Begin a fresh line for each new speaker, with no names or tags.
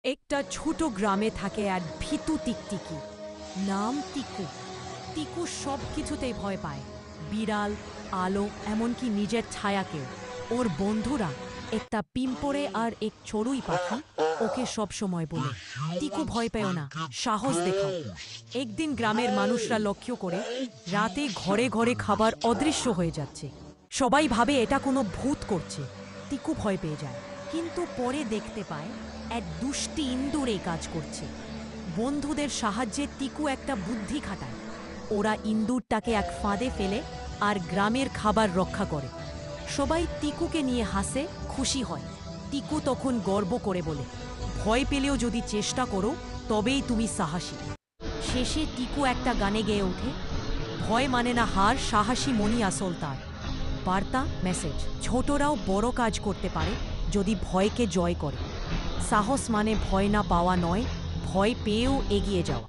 একটা ছোট গ্রামে থাকে এক ভীতু টিকটিকি। নাম টিকু। টিকু সব কিছুতেই ভয় পায়, বিড়াল, আলো, এমনকি নিজের ছায়াকেও। ওর বন্ধুরা, একটা পিঁপড়ে আর এক চড়ুই পাখি, ওকে সব সময় বলে, টিকু ভয় পেও না, সাহস দেখাও। একদিন গ্রামের মানুষরা লক্ষ্য করে রাতে ঘরে ঘরে খাবার অদৃশ্য হয়ে যাচ্ছে। সবাই ভাবে এটা কোনো ভূত করছে। টিকু ভয় পেয়ে যায়, কিন্তু পরে দেখতে পায় এক দুষ্টি ইন্দুর এই কাজ করছে। বন্ধুদের সাহায্যে টিকু একটা বুদ্ধি খাটায়। ওরা ইন্দুরটাকে এক ফাঁদে ফেলে আর গ্রামের খাবার রক্ষা করে। সবাই টিকুকে নিয়ে হাসে, খুশি হয়। টিকু তখন গর্ব করে বলে, ভয় পেলেও যদি চেষ্টা করো তবেই তুমি সাহসী। শেষে টিকু একটা গানে গেয়ে ওঠে, ভয় মানে না হার, সাহসী মনই আসল তার। বার্তা, মেসেজ, ছোটরাও বড় কাজ করতে পারে যদি ভয়কে জয় করে। সাহস মানে ভয় না পাওয়া নয়, ভয় পেয়েও এগিয়ে যাওয়া।